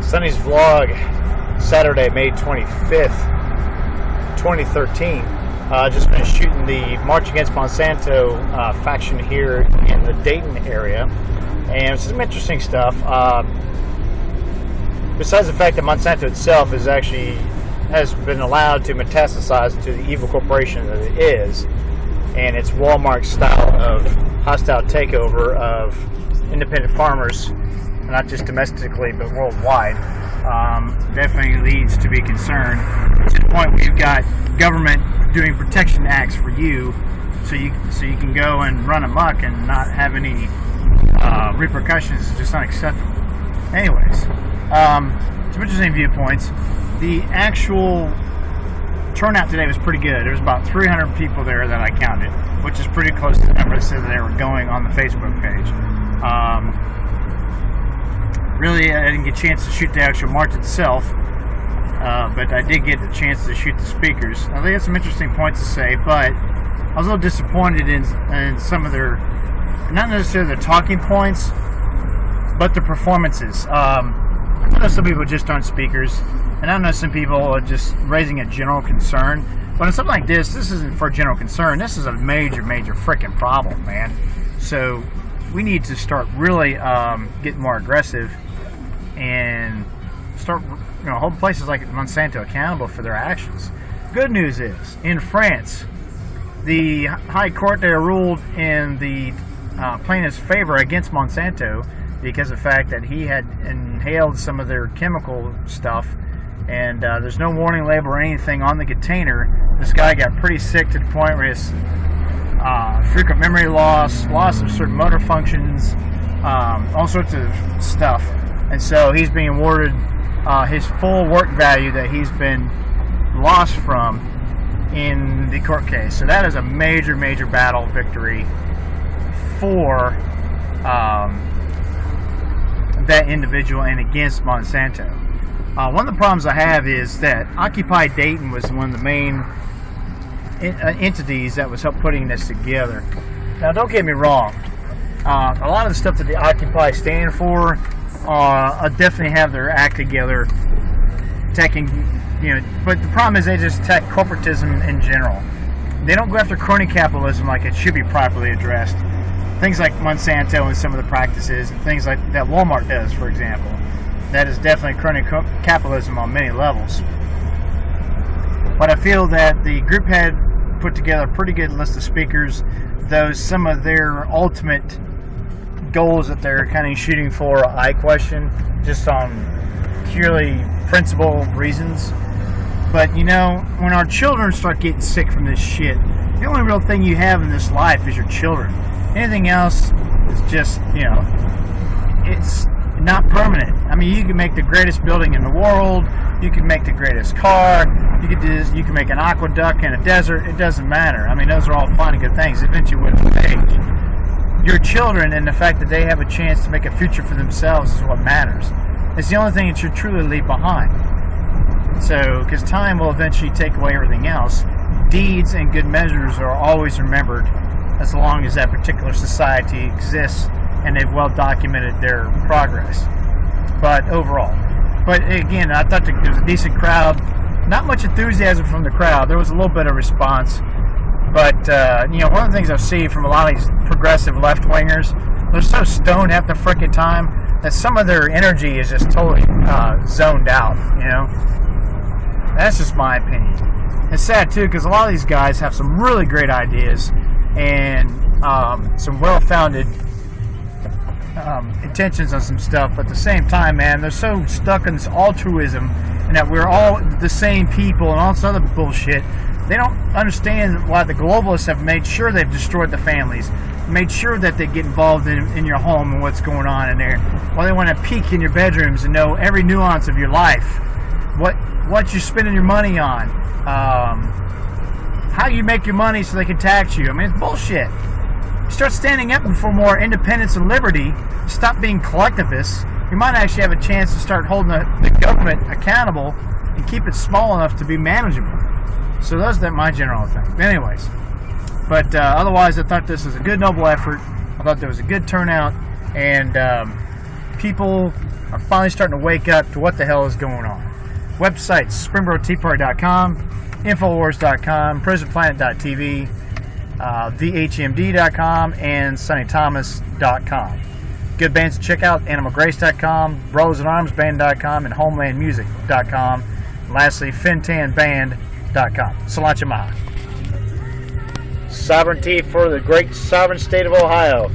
Sonny's vlog, Saturday, May 25th, 2013. Just finished shooting the March Against Monsanto faction here in the Dayton area, and some interesting stuff. Besides the fact that Monsanto itself has been allowed to metastasize to the evil corporation that it is, and its Walmart style of hostile takeover of independent farmers, not just domestically but worldwide, definitely leads to be concerned. To the point where you've got government doing protection acts for you, so you can go and run amok and not have any repercussions. It's just unacceptable. Anyways, some interesting viewpoints. The actual turnout today was pretty good. There was about 300 people there that I counted, which is pretty close to the number that said they were going on the Facebook page. Really, I didn't get a chance to shoot the actual march itself, but I did get a chance to shoot the speakers. Now, they had some interesting points to say, but I was a little disappointed in some of their, not necessarily their talking points, but the performances. I know some people just aren't speakers, and I know some people are just raising a general concern. But on something like this isn't for general concern. This is a major freaking problem, man. So we need to start really getting more aggressive and start, holding places like Monsanto accountable for their actions. Good news is, in France, the High Court there ruled in the plaintiff's favor against Monsanto because of the fact that he had inhaled some of their chemical stuff, and there's no warning label or anything on the container. This guy got pretty sick to the point where his frequent memory loss of certain motor functions, all sorts of stuff. And so he's being awarded his full work value that he's been lost from in the court case. So that is a major battle victory for that individual and against Monsanto. One of the problems I have is that Occupy Dayton was one of the main entities that was help putting this together. Now, don't get me wrong. A lot of the stuff that the Occupy stand for definitely have their act together, attacking, but the problem is they just attack corporatism in general. They don't go after crony capitalism like it should be properly addressed. Things like Monsanto and some of the practices, and things like that Walmart does, for example. That is definitely crony capitalism on many levels. But I feel that the group had put together a pretty good list of speakers, though some of their ultimate goals that they're kind of shooting for, I question, just on purely principle reasons. But when our children start getting sick from this shit, the only real thing you have in this life is your children. Anything else is just, it's not permanent. I mean, you can make the greatest building in the world, you can make the greatest car, you can make an aqueduct in a desert, it doesn't matter. I mean, those are all fine and good things. Eventually will age. Your children and the fact that they have a chance to make a future for themselves is what matters. It's the only thing that you truly leave behind. So, because time will eventually take away everything else, deeds and good measures are always remembered as long as that particular society exists and they've well documented their progress. But overall, again, I thought there was a decent crowd. Not much enthusiasm from the crowd. There was a little bit of response, but one of the things I see from a lot of these progressive left-wingers, they're so stoned half the frickin' time that some of their energy is just totally zoned out. That's just my opinion. It's sad too, because a lot of these guys have some really great ideas and some well-founded intentions on some stuff, but at the same time, man, they're so stuck in this altruism and that we're all the same people and all this other bullshit. They don't understand why the globalists have made sure they've destroyed the families, made sure that they get involved in your home and what's going on in there. Why they want to peek in your bedrooms and know every nuance of your life, what you're spending your money on, how you make your money so they can tax you. I mean, it's bullshit. Start standing up for more independence and liberty, stop being collectivists, you might actually have a chance to start holding the government accountable and keep it small enough to be manageable. So that's my general thing. Anyways, but otherwise I thought this was a good, noble effort. I thought there was a good turnout, and people are finally starting to wake up to what the hell is going on. Websites, SpringboroTeaParty.com, Infowars.com, PrisonPlanet.tv, TheHMD.com, and SonnyThomas.com. Good bands to check out, AnimalGrace.com, RoseandArmsBand.com, and HomelandMusic.com. And lastly, FinTanBand.com. Salacha Maha. Sovereignty for the great sovereign state of Ohio.